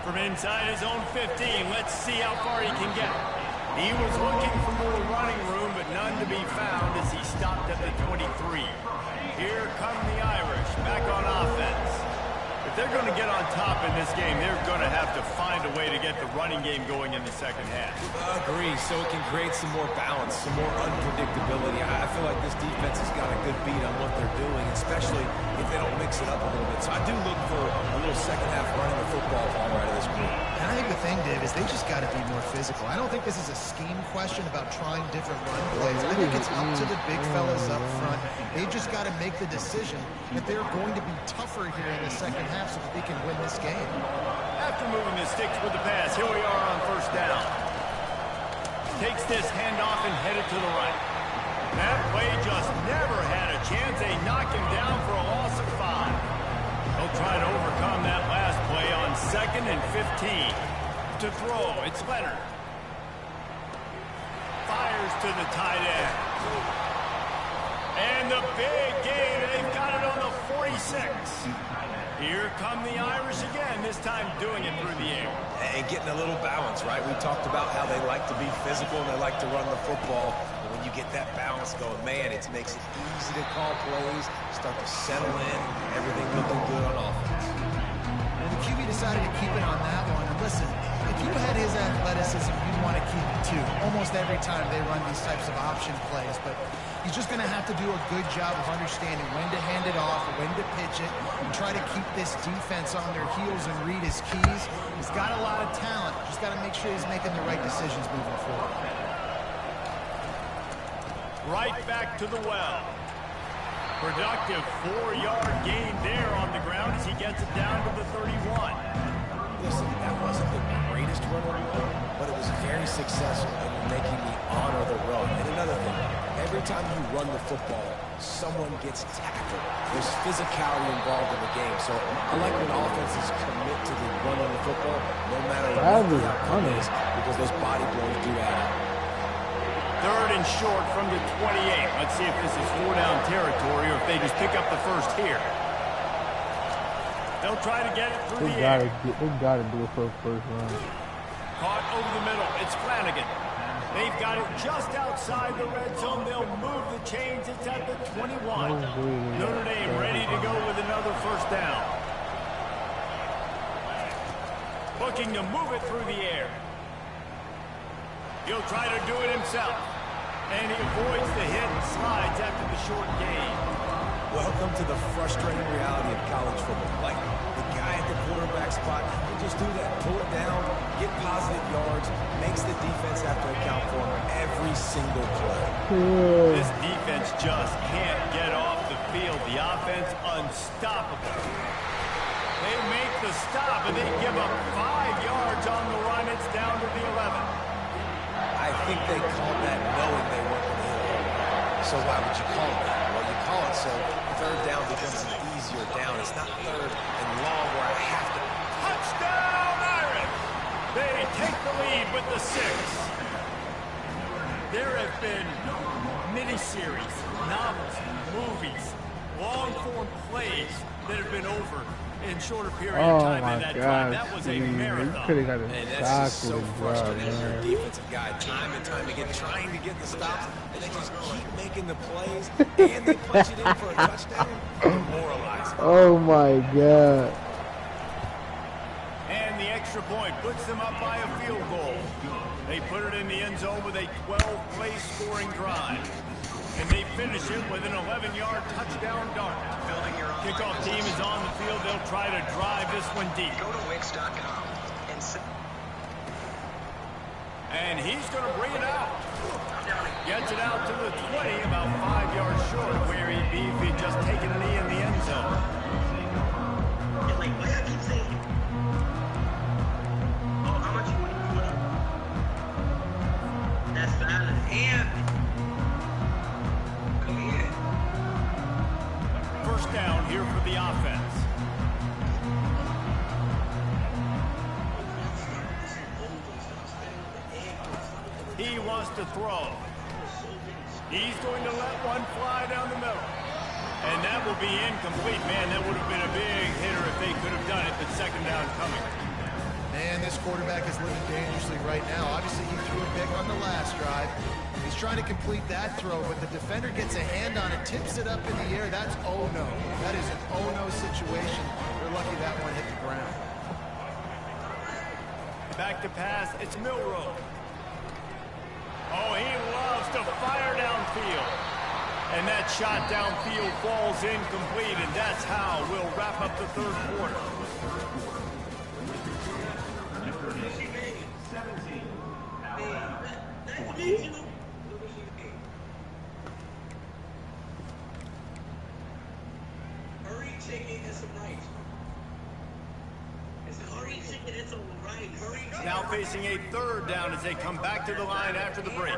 From inside his own 15, let's see how far he can get. He was looking for more running room, but none to be found as he stopped at the 23. Here come the Irish back on offense. If they're going to get on top in this game, they're going to have to find a way to get the running game going in the 2nd half. Agree, so it can create some more balance, some more unpredictability. I feel like this defense has got a good beat on what they're doing, especially if they don't mix it up a little bit. So I do look for a little 2nd half running the football all out of this group. And I think the thing, Dave, is they just got to be more physical. I don't think this is a scheme question about trying different run plays. I think it's up to the big fellas up front. They just got to make the decision that they're going to be tougher here in the 2nd half so that they can win this game. After moving the sticks with the pass, here we are on 1st down. Takes this handoff and headed to the right. That play just never had a chance. They knock him down for a loss of 5. They'll try to overcome that last play on 2nd and 15. To throw, it's Leonard. Fires to the tight end. And the big gain, they've got it on the 46. Here come the Irish again, this time doing it through the air. And getting a little balance, right? We talked about how they like to be physical and they like to run the football. But when you get that balance going, man, it makes it easy to call plays, start to settle in, everything looking good on offense. And the QB decided to keep it on that one. And listen, if you had his athleticism, you'd want to keep it too. Almost every time they run these types of option plays. But he's just going to have to do a good job of understanding when to hand it off, when to pitch it, and try to keep this defense on their heels and read his keys. He's got a lot of talent. Just got to make sure he's making the right decisions moving forward. Right back to the well. Productive 4-yard gain there on the ground as he gets it down to the 31. Listen, that wasn't the greatest run of the run, but it was very successful and you're making me honor the run. And another thing, every time you run the football, someone gets tackled. There's physicality involved in the game. So I like when offenses commit to the running the football, no matter what the outcome is, because those body blows do add up. 3rd and short from the 28. Let's see if this is 4-down territory or if they just pick up the first here. They'll try to get it through the air. They gotta do it for the first run. Caught over the middle. It's Flanagan. They've got it just outside the red zone. They'll move the chains. It's at the 21. Notre Dame ready to go with another first down. Looking to move it through the air. He'll try to do it himself. And he avoids the hit and slides after the short gain. Welcome to the frustrating reality of college football. Like, the guy at the quarterback spot can just do that. Pull it down, get positive yards, makes the defense have to account for him every single play. This defense just can't get off the field. The offense unstoppable. They make the stop, and they give up 5 yards on the run. It's down to the 11. I think they called that knowing they weren't going to hit it. So why would you call it that? Well, you call it so 3rd down becomes an easier down. It's not 3rd and long where I have to. Touchdown, Irish! They take the lead with the 6. There have been miniseries, novels, movies, long-form plays that have been over in shorter period of time than that drive. That was a marathon. And that's just so frustrating as your defensive guy, time and time again, trying to get the stops, and they just keep making the plays, and they punch it in for a touchdown. Demoralizing. Oh my God. And the extra point puts them up by a field goal. They put it in the end zone with a 12-play scoring drive. And they finish it with an 11-yard touchdown dart. Kickoff team is on the field. They'll try to drive this one deep. Go to Wix.com and he's going to bring it out. Gets it out to the 20, about 5 yards short of where he'd be if he'd just taken a knee in the end zone. That's valid. And First down here for the offense. He wants to throw. He's going to let one fly down the middle. And that will be incomplete. Man, that would have been a big hitter if they could have done it, but 2nd down coming. Man, this quarterback is living dangerously right now. Obviously, he threw a pick on the last drive. He's trying to complete that throw, but the defender gets a hand on it, tips it up in the air. That's oh no. That is an oh no situation. They're lucky that one hit the ground. Back to pass. It's Milroe. Oh, he loves to fire downfield. And that shot downfield falls incomplete, and that's how we'll wrap up the 3rd quarter. hurry chicken and some rice. It's hurry chicken and some rice. Now facing a 3rd down as they come back to the line after the break.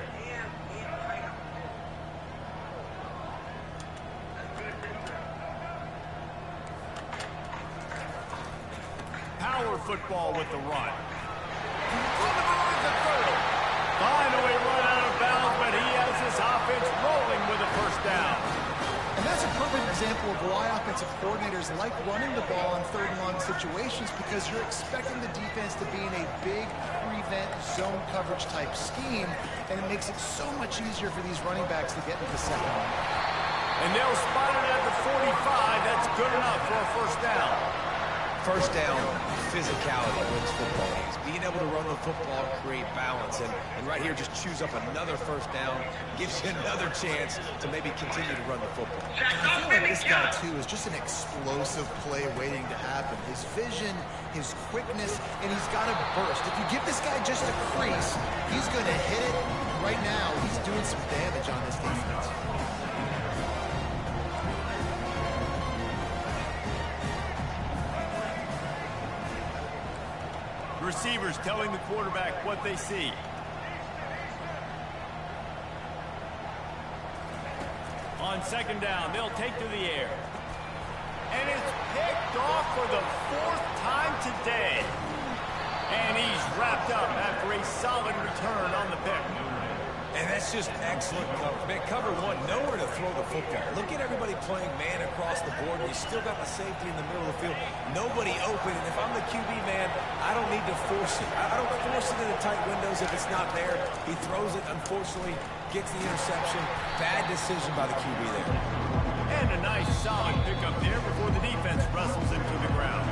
Power football with the run. Finally run out of bounds, but he has his offense rolling with a first down. And that's a perfect example of why offensive coordinators like running the ball in 3rd and long situations, because you're expecting the defense to be in a big prevent zone coverage type scheme, and it makes it so much easier for these running backs to get into the 2nd one. And they'll spot it at the 45. That's good enough for a first down. First down, physicality wins football games. Being able to run the football, create balance, and right here just choose up another first down, gives you another chance to maybe continue to run the football. I feel like this guy, too, is just an explosive play waiting to happen. His vision, his quickness, and he's got a burst. If you give this guy just a crease, he's going to hit it. Right now, he's doing some damage on this defense. Receivers telling the quarterback what they see. On 2nd down, they'll take to the air. And it's picked off for the 4th time today. wrapped up after a solid return on the pick. And that's just excellent coverage. Man, cover one, nowhere to throw the football. Look at everybody playing man across the board. You still got the safety in the middle of the field. Nobody open. And if I'm the QB, man, I don't need to force it. I don't force it into tight windows if it's not there. He throws it, unfortunately, gets the interception. Bad decision by the QB there. And a nice solid pickup there before the defense wrestles him to the ground.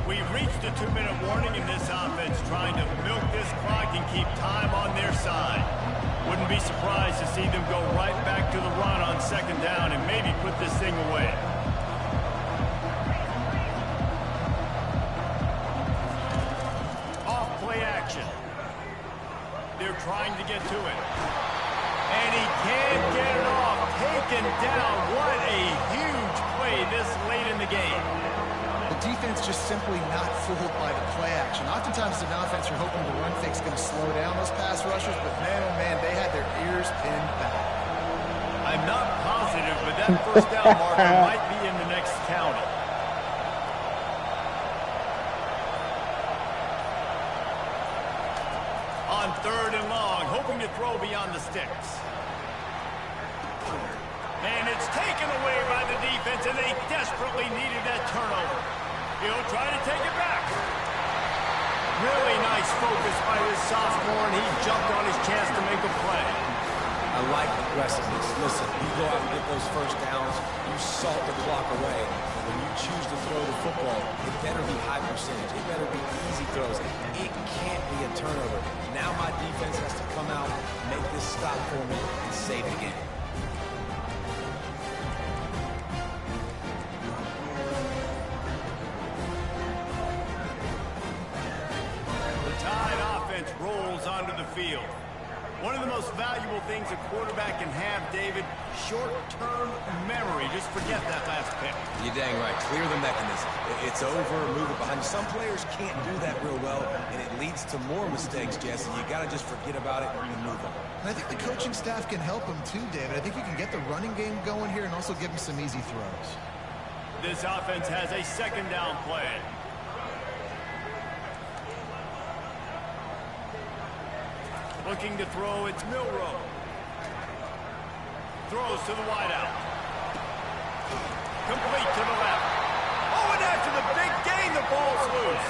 We've reached a 2-minute warning in this offense, trying to milk this clock and keep time on their side. Wouldn't be surprised to see them go right back to the run on second down and maybe put this thing away. Off play action. They're trying to get to it. And he can't get it off. Taken down. What a huge play this late in the game. The defense just simply not fooled by the play action. Oftentimes, as an offense, you're hoping the run fake's going to slow down those pass rushers, but man, oh man, they had their ears pinned back. I'm not positive, but that first down marker might be in the next county. On 3rd and long, hoping to throw beyond the sticks. And it's taken away by the defense, and they desperately needed that turnover. He'll try to take it back. Really nice focus by this sophomore, and he jumped on his chance to make a play. I like aggressiveness. Listen, you go out and get those first downs, you salt the clock away. And when you choose to throw the football, it better be high percentage. It better be easy throws. It can't be a turnover. Now my defense has to come out, make this stop for me, and save the game. Rolls onto the field. One of the most valuable things a quarterback can have, David, short-term memory. Just forget that last pick. You're dang right. Clear the mechanism. It's over, move it behind you. Some players can't do that real well, and it leads to more mistakes, Jesse. You got to just forget about it and move on. And I think the coaching staff can help him too, David. I think you can get the running game going here and also give him some easy throws. This offense has a second down play. Looking to throw, it's Milrow. Throws to the wideout. Complete to the left. Oh, and after the big gain, the ball's loose.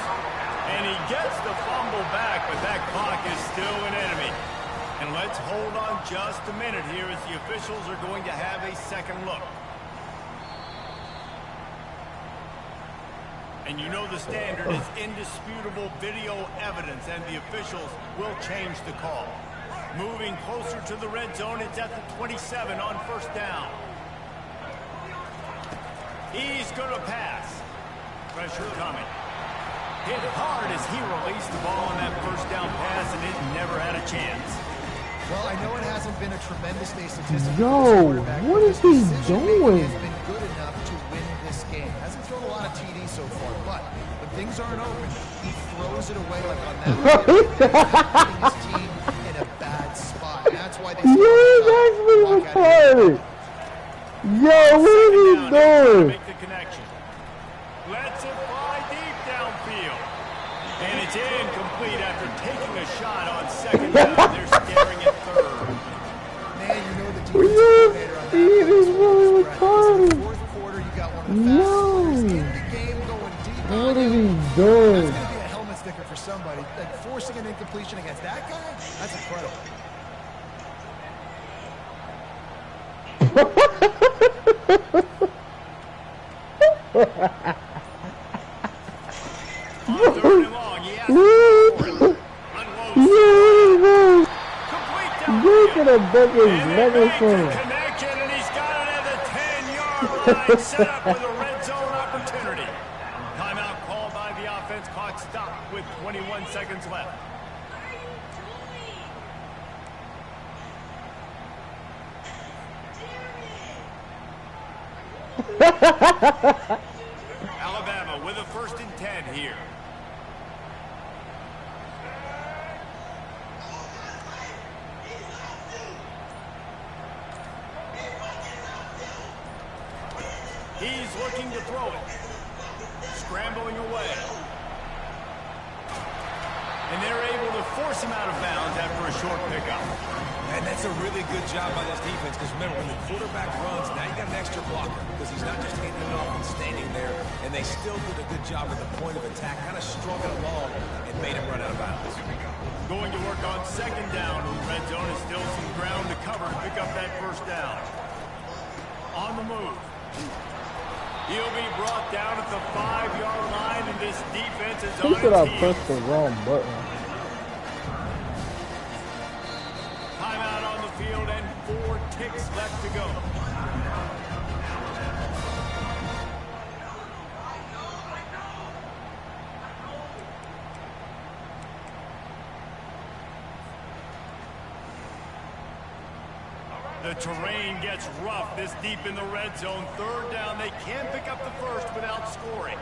And he gets the fumble back, but that clock is still an enemy. And let's hold on just a minute here as the officials are going to have a second look. And you know the standard is indisputable video evidence, and the officials will change the call. Moving closer to the red zone, it's at the 27 on first down. He's going to pass. Pressure coming. Hit hard as he released the ball on that first down pass, and it never had a chance. Well, I know it hasn't been a tremendous day statistically. Yo, what is he doing? Has been good enough to win this game. Hasn't thrown a lot of TDs so far, but when things aren't open, he throws it away like on that. Putting his team in a bad spot. And that's why they. Yo, he's actually retarded. Yo, what is he doing? Make the connection. Lets it fly deep downfield, and it's incomplete after taking a shot on second down. They're staring at third. Man, you know the defensive coordinator on that. He is really retarded. In the fourth quarter, you got one of the fastest players in the game going deep. What is he doing? That's going to be a helmet sticker for somebody. Like forcing an incompletion against that guy? That's incredible. On third and long, he has to Look at a bucket, connection, and he's got it at the 10-yard line, set up with a red zone opportunity. Timeout called by the offense. Clock stopped with 21 seconds left. Alabama with a 1st and 10 here. He's looking to throw it. Scrambling away. And they're able They'll force him out of bounds after a short pickup. And that's a really good job by this defense, because remember, when the quarterback runs, now you got an extra blocker, because he's not just handing it off and standing there, and they still did a good job at the point of attack, kind of strung it along and made him run out of bounds. Going to work on second down. The red zone is still some ground to cover to pick up that first down. On the move. He'll be brought down at the 5-yard line, and this defense is on its heels. I pressed the wrong button. Timeout on the field and 4 ticks left to go. The terrain gets rough this deep in the red zone. Third down, they can pick up the first without scoring.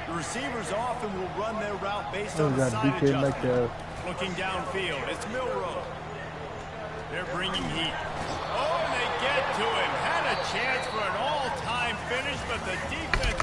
The receivers often will run their route based on the side adjustment. Looking downfield, it's Milrow. They're bringing heat. Oh, and they get to him. Had a chance for an all-time finish, but the defense